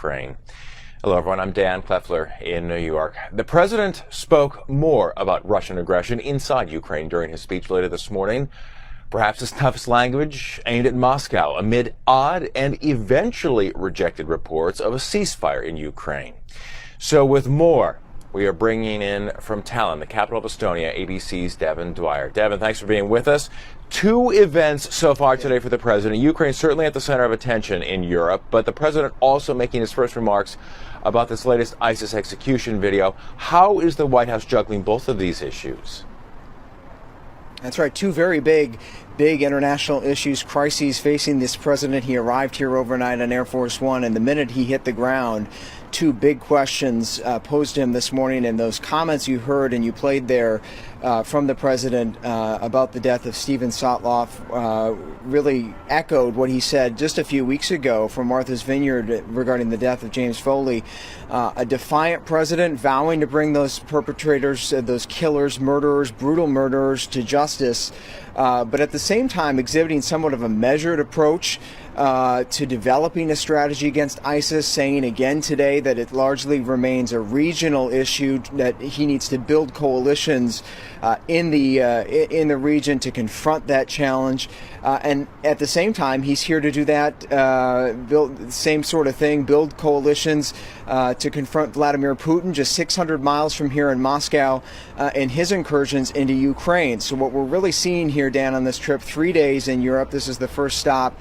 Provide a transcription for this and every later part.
Ukraine. Hello, everyone. I'm Dan Kleffler in New York. The president spoke more about Russian aggression inside Ukraine during his speech later this morning. Perhaps his toughest language aimed at Moscow amid odd and eventually rejected reports of a ceasefire in Ukraine. So with more, we are bringing in from Tallinn, the capital of Estonia, ABC's Devin Dwyer. Devin, thanks for being with us. Two events so far today for the president. Ukraine certainly at the center of attention in Europe, but the president also making his first remarks about this latest ISIS execution video. How is the White House juggling both of these issues? That's right. Two very big international issues, crises facing this president. He arrived here overnight on Air Force One, and the minute he hit the ground, two big questions posed to him this morning. And those comments you heard and you played there from the president about the death of Steven Sotloff really echoed what he said just a few weeks ago from Martha's Vineyard regarding the death of James Foley. A defiant president vowing to bring those perpetrators, those killers, murderers, brutal murderers to justice, but at the same time exhibiting somewhat of a measured approach to developing a strategy against ISIS, saying again today that it largely remains a regional issue, that he needs to build coalitions in the region to confront that challenge. And at the same time, he's here to do that, build the same sort of thing, build coalitions to confront Vladimir Putin just 600 miles from here in Moscow in his incursions into Ukraine. So what we're really seeing here, Dan, on this trip, 3 days in Europe, this is the first stop,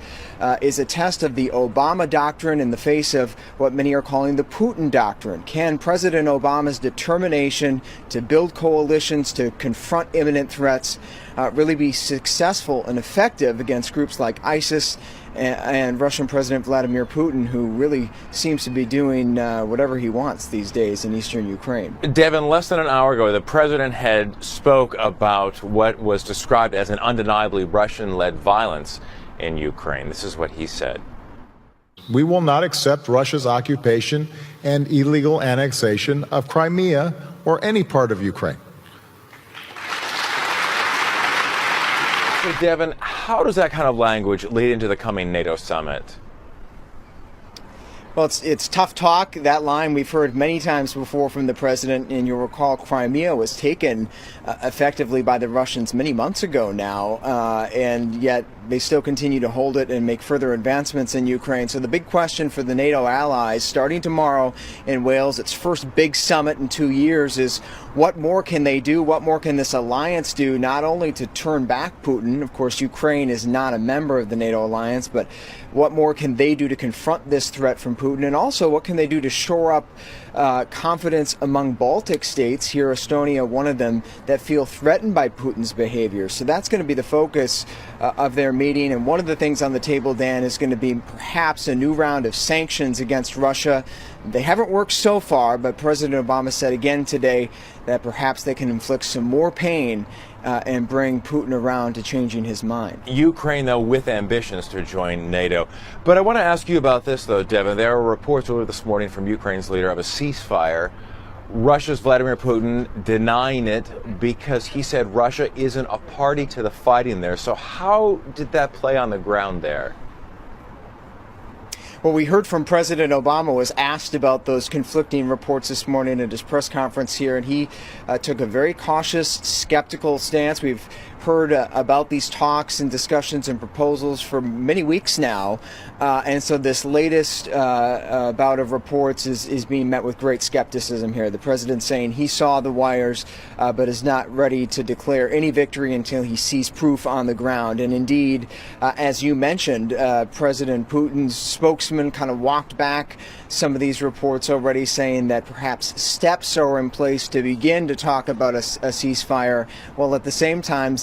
is a test of the Obama doctrine in the face of what many are calling the Putin doctrine. Can President Obama's determination to build coalitions to confront imminent threats really be successful and effective against groups like ISIS and Russian President Vladimir Putin, who really seems to be doing whatever he wants these days in eastern Ukraine? Devin, less than an hour ago, the president had spoke about what was described as an undeniably Russian-led violence in Ukraine. This is what he said. We will not accept Russia's occupation and illegal annexation of Crimea or any part of Ukraine. So, Devin, how does that kind of language lead into the coming NATO summit? Well, it's tough talk. That line we've heard many times before from the president, and you'll recall Crimea was taken effectively by the Russians many months ago now, and yet they still continue to hold it and make further advancements in Ukraine. So the big question for the NATO allies, starting tomorrow in Wales, its first big summit in 2 years, is what more can they do? What more can this alliance do, not only to turn back Putin? Of course, Ukraine is not a member of the NATO alliance, but what more can they do to confront this threat from Putin? And also, what can they do to shore up confidence among Baltic states, here Estonia one of them, that feel threatened by Putin's behavior? So that's going to be the focus of their meeting. And one of the things on the table, Dan, is going to be perhaps a new round of sanctions against Russia. They haven't worked so far, but President Obama said again today that perhaps they can inflict some more pain and bring Putin around to changing his mind. Ukraine, though, with ambitions to join NATO. But I want to ask you about this, though, Devin. There are reports earlier this morning from Ukraine's leader of a ceasefire. Russia's Vladimir Putin denying it because he said Russia isn't a party to the fighting there. So how did that play on the ground there? What we heard from President Obama was asked about those conflicting reports this morning at his press conference here, and he took a very cautious, skeptical stance. We've heard about these talks and discussions and proposals for many weeks now, and so this latest bout of reports is being met with great skepticism here. The president saying he saw the wires, but is not ready to declare any victory until he sees proof on the ground. And indeed, as you mentioned, President Putin's spokesman kind of walked back some of these reports already, saying that perhaps steps are in place to begin to talk about a ceasefire, while at the same time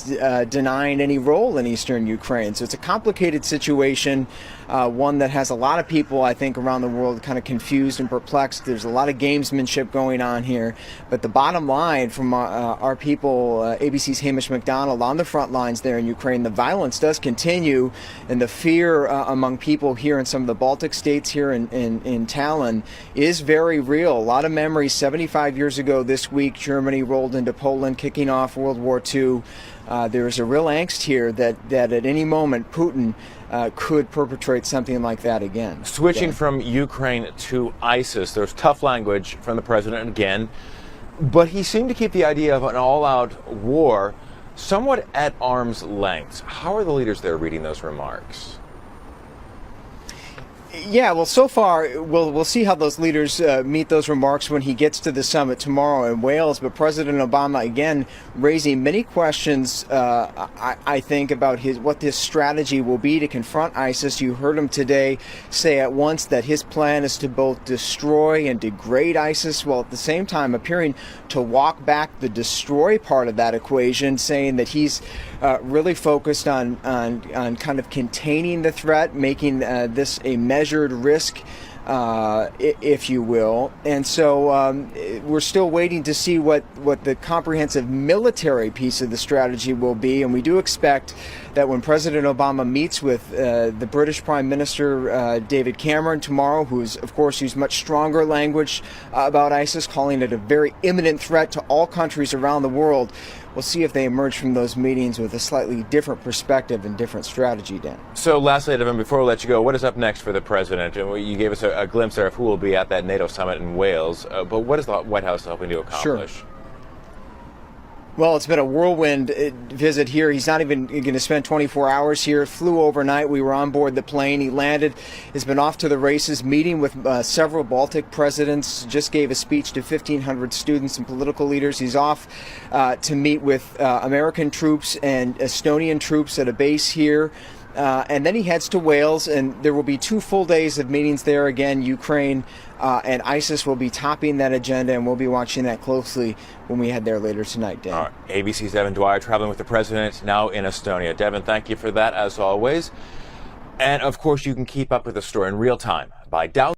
denying any role in eastern Ukraine. So it's a complicated situation, one that has a lot of people, I think, around the world kind of confused and perplexed. There's a lot of gamesmanship going on here. But the bottom line from our people, ABC's Hamish McDonald, on the front lines there in Ukraine, the violence does continue, and the fear among people here in some of the Baltic states here in Tallinn is very real. A lot of memories. 75 years ago this week, Germany rolled into Poland, kicking off World War II. there is a real angst here that at any moment Putin could perpetrate something like that again. Switching from Ukraine to ISIS, there's tough language from the president again, but he seemed to keep the idea of an all-out war somewhat at arm's length. How are the leaders there reading those remarks? Yeah, well, so far, we'll see how those leaders meet those remarks when he gets to the summit tomorrow in Wales. But President Obama, again, raising many questions, I think, about what his strategy will be to confront ISIS. You heard him today say at once that his plan is to both destroy and degrade ISIS, while at the same time appearing to walk back the destroy part of that equation, saying that he's really focused on kind of containing the threat, making this a measured risk, if you will. And so we're still waiting to see what the comprehensive military piece of the strategy will be. And we do expect that when President Obama meets with the British Prime Minister David Cameron tomorrow, who's, of course, used much stronger language about ISIS, calling it a very imminent threat to all countries around the world, we'll see if they emerge from those meetings with a slightly different perspective and different strategy, Dan. So lastly, Devin, before we let you go, what is up next for the president? You gave us a glimpse there of who will be at that NATO summit in Wales, but what is the White House hoping to accomplish? Sure. Well, it's been a whirlwind visit here. He's not even going to spend 24 hours here. Flew overnight. We were on board the plane. He landed, has been off to the races, meeting with several Baltic presidents, just gave a speech to 1,500 students and political leaders. He's off to meet with American troops and Estonian troops at a base here. And then he heads to Wales, and there will be 2 full days of meetings there. Again, Ukraine and ISIS will be topping that agenda, and we'll be watching that closely when we head there later tonight, Dan. All right. ABC's Devin Dwyer traveling with the president now in Estonia. Devin, thank you for that, as always. And, of course, you can keep up with the story in real time by downloading